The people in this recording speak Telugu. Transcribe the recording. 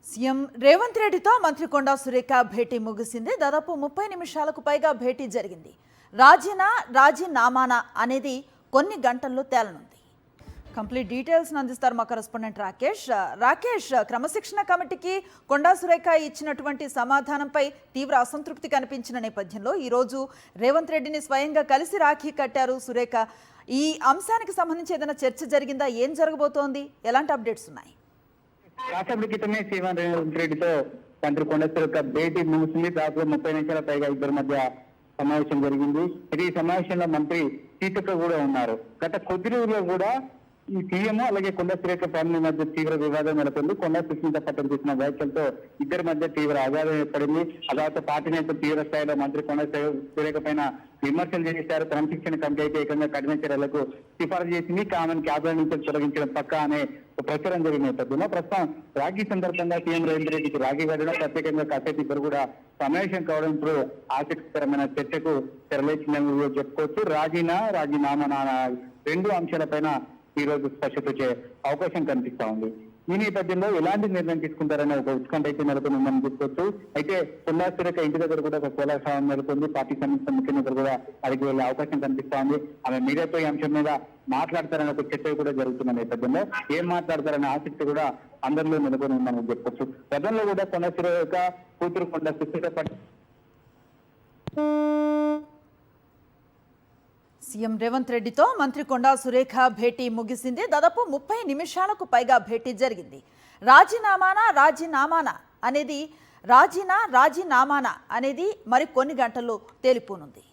సీఎం రేవంత్ రెడ్డితో మంత్రి కొండా సురేఖ భేటీ ముగిసింది. దాదాపు 30 నిమిషాలకు పైగా భేటీ జరిగింది. రాజీనామానా అనేది కొన్ని గంటల్లో తేలనుంది. కంప్లీట్ డీటెయిల్స్ అందిస్తారు మా కరెస్పాండెంట్ రాకేష్. క్రమశిక్షణ కమిటీకి కొండా సురేఖ ఇచ్చినటువంటి సమాధానంపై తీవ్ర అసంతృప్తి కనిపించిన నేపథ్యంలో ఈరోజు రేవంత్ రెడ్డిని స్వయంగా కలిసి రాఖీ కట్టారు సురేఖ. ఈ అంశానికి సంబంధించి ఏదైనా చర్చ జరిగిందా? ఏం జరగబోతోంది? ఎలాంటి అప్డేట్స్ ఉన్నాయి? కాసేపటి క్రితమే సీఎం రేవంత్ రెడ్డితో మంత్రి కొండా సురేఖ భేటీ ముగిసింది. దాదాపు 30 నిమిషాల పైగా ఇద్దరి మధ్య సమావేశం జరిగింది. అయితే ఈ సమావేశంలో మంత్రి సీతక్క కూడా ఉన్నారు. గత కొద్ది రోజుల్లో కూడా ఈ సీఎం అలాగే కొండా సురేఖ ఫ్యామిలీ మధ్య తీవ్ర వివాదం నెలకొంది. కొండా సుస్మిత పట్టణ చేసిన వ్యాఖ్యలతో ఇద్దరి మధ్య తీవ్ర ఆఘాతం ఏర్పడింది. అదాత పార్టీ నేతలు తీవ్ర స్థాయిలో మంత్రి కొండా సురేఖ పైన విమర్శలు చేశారు. క్రమశిక్షణ కమిటీ అయితే ఏకంగా కఠిన చర్యలకు సిఫారసు చేసింది. ఆమెను క్యాబినెట్ నుంచి తొలగించడం పక్క అనే ప్రచారం జరిగిన నేపథ్యంలో ప్రస్తుతం రాఖీ సందర్భంగా సీఎం రేవంత్ రెడ్డికి రాఖీ కట్టడం, ప్రత్యేకంగా కాసేపు ఇద్దరు కూడా సమావేశం కావడం ఇప్పుడు ఆసక్తికరమైన చర్చకు తెరలేచిందని చెప్పుకోవచ్చు. రాజీనామా రెండు అంశాలపైన ఈ రోజు స్పష్టత వచ్చే అవకాశం కనిపిస్తా ఉంది. ఈ నేపథ్యంలో ఎలాంటి నిర్ణయం తీసుకుంటారనే ఒక ఉత్కంఠ అయితే నెలకొందని చెప్పుకోవచ్చు. అయితే కొండా సురేఖ ఇంటి దగ్గర కూడా ఒక కోలాహలం నెలకొంది. పార్టీకి సంబంధించిన ముఖ్య నేతలు కూడా అడిగి వెళ్లే అవకాశం కనిపిస్తా ఉంది. ఆమె మీడియాతో ఈ అంశం మీద మాట్లాడతారనే ఒక చర్చ కూడా జరుగుతున్న నేపథ్యంలో ఏం మాట్లాడతారనే ఆసక్తి కూడా అందరిలో నెలకొని ఉందని చెప్పుకోవచ్చు. గతంలో కూడా కొండా సురేఖ కూతురు కొండా సుస్మిత సీఎం రేవంత్ రెడ్డితో మంత్రి కొండా సురేఖ భేటీ ముగిసింది. దాదాపు 30 నిమిషాలకు పైగా భేటీ జరిగింది. రాజీనామానా అనేది మరి కొన్ని గంటల్లో తేలిపోనుంది.